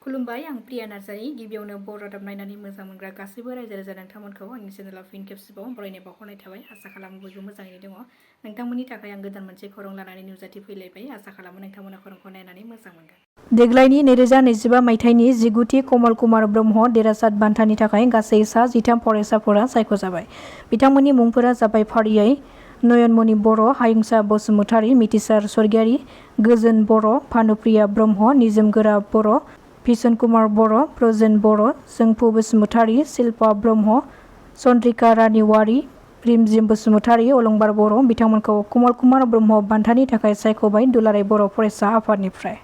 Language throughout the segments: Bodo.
खुलुमबाय आं प्रिया नार्जारी गिबियावनो बर' रादाब नायनानै मोजां मोनग्रा गासैबो रायजो राजा नोंथांमोनखौ आंनि चेनेलाव फिन खेबसेबाव बरायनाय बावहरनाय थाबाय। आसा खालामो बयबो मोजाङैनो दङ। नोंथांमोननि थाखाय आं गोदान मोनसे खौरां लानानै नुजाथि फैलायबाय। आसा खालामो नोंथांमोना खौरांखौ नायनानै मोजां मोनगोन। देग्लायनि 2025 मायथाइनि 19थि कमल कुमार ब्रह्म देरहासात बान्थानि थाखाय गासै सा 13 फरायसाफोरा सायख'जाबाय। बिथांमोननि मुंफोरा जाबाय फारियै नयनमणि बर', हायुंसा बसुमतारी, मिथिसार स्वर्गियारी, गोजोन बर', भानुप्रिया ब्रह्म, निजोमगोरा बर', भिसन कुमार बर', प्रजेन बर', जोंफु बसुमतारी, शिल्पा ब्रह्म, चन्द्रिका रानी वारी, रिमजिम बसुमतारी, अलंबार बर'। बिथांमोनखौ कमल कुमार ब्रह्म बान्थानि थाखाय सायख'बाय दुलाराय बर' फरायसा आफादनिफ्राय।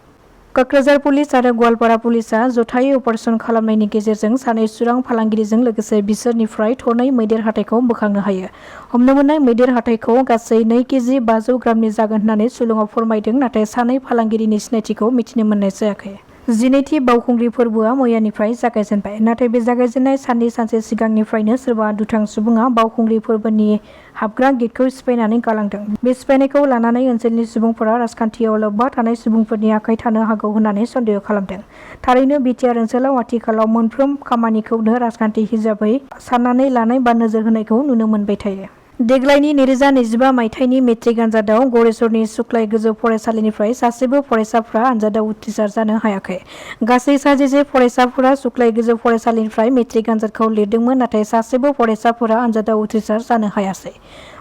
क'क्राझार पुलिस आरो गवालपारा पुलिसआ जथायै अपारेसन खालामनायनि गेजेरजों सानै सुरां फालांगिरिजों लोगोसे बिसोरनिफ्राय थरनै मैदेर हाथाइखौ बोखांनो हायो। हमनो मोननाय मैदेर हाथाइखौ गासै 2 केजि 500 ग्रामनि जागोन होननानै सुलुङाव फोरमायदों, नाथाय सानै फालांगिरिनि सिनायथिखौ मिथिनो मोननाय जायाखै। 12थि बावखुंग्रि फोरबोआ मैयानिफ्राय जागायजेनबाय, नाथाय बे जागायजेननाय साननि सानसे सिगांनिफ्रायनो सोरबा दुथां सुबुङा बावखुंग्रि फोरबोनि हाबग्रा गेटखौ सिफायनानै गालांदों। बे सिफायनायखौ लानानै ओनसोलनि सुबुंफोरा राजखान्थियाव लोब्बा थानाय सुबुंफोरनि आखाइ थानो हागौ होननानै सन्देह खालामदों। थारैनो बिटिआर ओनसोलाव आथिखालाव मोनफ्रोम खामानिखौनो राजखान्थि हिसाबै साननानै लानाय बा नोजोर होनायखौ नुनो मोनबाय थायो। देग्लायनि 2025 मायथाइनि मेट्रिक आनजादाव गरेस्वरनि सुक्लाय गोजौ फरायसालिनिफ्राय सासेबो फरायसाफ्रा आनजादाव उथ्रिसार जानो हायाखै। गासै 17 फरायसाफोरा सुक्लाय गोजौ फरायसालिनिफ्राय मेट्रिक आनजादखौ लिरदोंमोन, नाथाय सासेबो फरायसाफोरा आनजादाव उथ्रिसार जानो हायासै।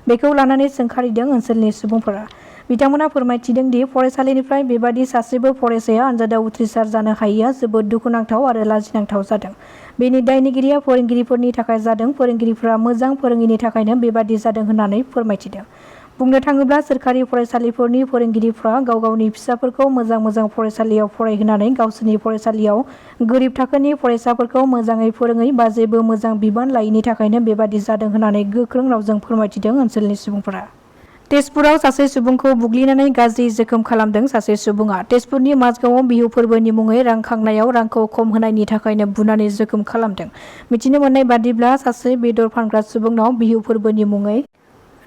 बेखौ लानानै सोंखारिदों ओनसोलनि सुबुंफोरा। बिथांमोना फोरमायथिदों दि फरायसालिनिफ्राय बेबादि सासेबो फरायसाया आनजादाव उथ्रिसार जानो हायैआ जोबोद दुखुनांथाव आरो लाजिनांथाव जादों। बेनि दायनिगिरिया फोरोंगिरिफोरनि थाखाय जादों। फोरोंगिरिफोरा मोजां फोरोङैनि थाखायनो बेबादि जादों होननानै फोरमायथिदों। बुंनो थाङोब्ला सोरखारि फरायसालिफोरनि फोरोंगिरिफ्रा गाव गावनि फिसाफोरखौ मोजां फरायसालियाव फरायहोनानै गावसोरनि फरायसालियाव गोरिब थाखोनि फरायसाफोरखौ मोजाङै फोरोङै बा जेबो मोजां बिबान लायैनि थाखायनो बेबादि जादों होननानै गोख्रों रावजों फोरमायथिदों ओनसोलनि सुबुंफोरा। तेजपुराव सासे सुबुंखौ बुग्लिनानै गाज्रि जोखोम खालामदों सासे सुबुङा। तेजपुरनि माझगावआव बिहु फोरबोनि मुङै रां खांनायाव रांखौ खम होनायनि थाखायनो बुनानै जोखोम खालामदों। मिथिनो मोननाय बादिब्ला सासे बेदर फानग्रा सुबुंनाव बिहु फोरबोनि मुङै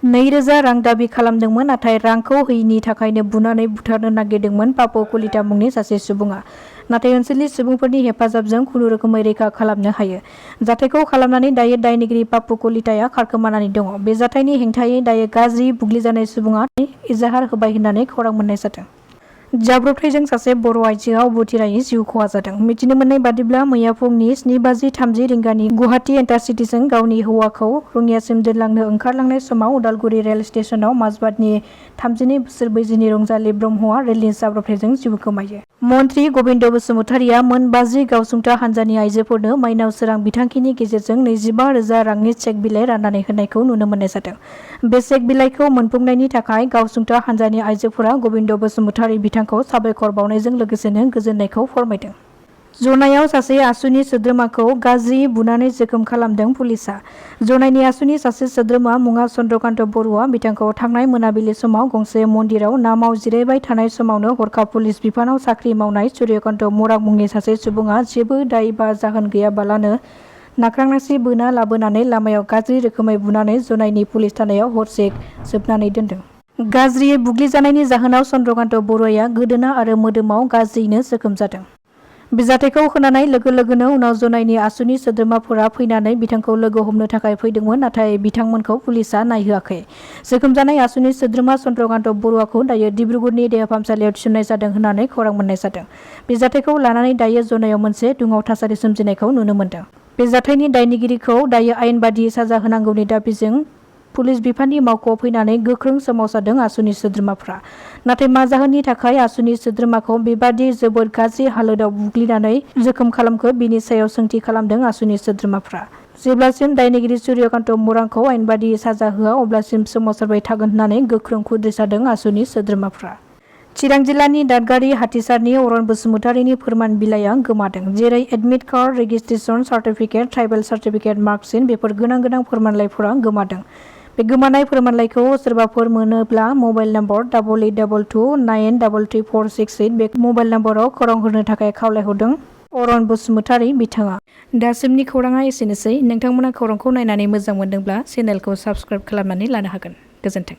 2000 रां दाबि खालामदोंमोन, नाथाय रांखौ होयैनि थाखायनो बुनानै बुथारनो नागिरदोंमोन पापु कलिता मुंनि सासे सुबुङा। नाथाय ओनसोलनि सुबुंफोरनि हेफाजाबजों खुनुरोखोमै रैखा खालामनो हायो। जाथायखौ खालामनानै दायो दायनिगिरि पापु कलिताया खारखोमानानै दङ। बे जाथायनि हेंथायै दायो गाज्रि बुग्लिजानाय सुबुङा इजाहार होबाय होननानै खौरां मोननाय जादों। जाब्रबथायजों सासे बर' आइजोआ अबथिरायै जिउ खहा जादों। मिथिनो मोननाय बादिब्ला मैया फुंनि 7:30 रिंगानि गुवाहाटी इन्टारसिटिजों गावनि हौवाखौ रङियासिम दोनलांनो ओंखारलांनाय समाव उदालगुरि रेल स्टेशनाव माजबातनि 32 बोसोर बैसोनि रंजालि ब्रह्मआ रेलनि जाब्रबथायजों जिउ गोमायो। मन्त्रि गबिन्द बसुमतारीया मोन 50 गावसुंथा हान्जानि आइजोफोरनो माइनाव सोरां बिथांखिनि गेजेरजों 25,000 रांनि चेक बिलाइ राननानै होनायखौ नुनो मोननाय जादों। बे चेक बिलाइखौ मोनफुंनायनि थाखाय गावसुंथा हान्जानि आइजोफोरा गबिन्द बसुमतारी बिथांखौ साबायखर बावनायजों लोगोसेनो गोजोननायखौ फोरमायदों। जनायाव सासे आसुनि सोद्रोमाखौ गाज्रि बुनानै जोखोम खालामदों पुलिसआ। जनायनि आसुनि सासे सोद्रोमा मुङा चन्द्रकान्त बरुवा। बिथांखौ थांनाय मोनाबिलि समाव गंसे मन्दिराव नामाव जिरायबाय थानाय समावनो हरखाब पुलिस बिफानाव साख्रि मावनाय सूर्यकान्त मोरां मुंनि सासे सुबुङा जेबो दाय बा जाहोन गैयाबालानो नाख्रांनासि बोना लाबोनानै लामायाव गाज्रि रोखोमै बुनानै जनायनि पुलिस थानायाव हरसे जोबनानै दोनदों। गाज्रियै बुग्लिजानायनि जाहोनाव चन्द्रकान्त बरुवाया गोदोना आरो मोदोमाव गाज्रियैनो जोखोम जादों। बे जाथायखौ खोनानाय लोगो लोगोनो उनाव जनायनि आसुनि सोद्रोमाफोरा फैनानै बिथांखौ लोगो हमनो थाखाय फैदोंमोन, नाथाय बिथांमोनखौ पुलिसआ नायहोआखै। जोखोम जानाय आसुनि सोद्रोमा चन्द्रकान्त बरुवाखौ दायो डिब्रुगड़नि देहा फाहामसालियाव थिसननाय जादों होननानै खौरां मोननाय जादों। बे जाथायखौ लानानै दायो जनायाव मोनसे दुंहाव थासारि सोमजिनायखौ नुनो मोनदों। बे जाथायनि दायनिगिरिखौ दायो आयेन बादियै साजा होनांगौनि दाबिजों पुलिस बिफाननि मावख'आव फैनानै गोख्रों सोमावसारदों आसुनि सोद्रोमाफ्रा। नाथाय मा जाहोननि थाखाय आसुनि सोद्रोमाखौ बेबादि जोबोद गाज्रि हालोदाव बुग्लिनानै जोखोम खालामखो बेनि सायाव सोंथि खालामदों आसुनि सोद्रोमाफ्रा। जेब्लासिम दायनिगिरि सूर्यकान्त मोरांखौ आयेन बादियै साजा होआ अब्लासिम सोमावसारबाय थागोन होननानै गोख्रों खुद्रिसारदों आसुनि सोद्रोमाफ्रा। चिरां जिल्लानि दादगारि हाथिसारनि अरन बसुमतारीनि फोरमान बिलाइया गोमादों, जेरै admit card, registration certificate, tribal certificate, marksheet बेफोर गोनां फोरमानलाइफोरा गोमादों। बे गोमानाय फोरमानलाइखौ सोरबाफोर मोनोब्ला मबाइल नम्बर 8822933468 बे मबाइल नम्बराव खौरां हरनो थाखाय खावलायहरदों अरन बसुमतारी बिथाङा। दासिमनि खौराङा एसेनोसै। नोंथांमोना खौरांखौ नायनानै मोजां मोनदोंब्ला चेनेलखौ साबस्क्राइब खालामनानै लानो हागोन। गोजोन्थों।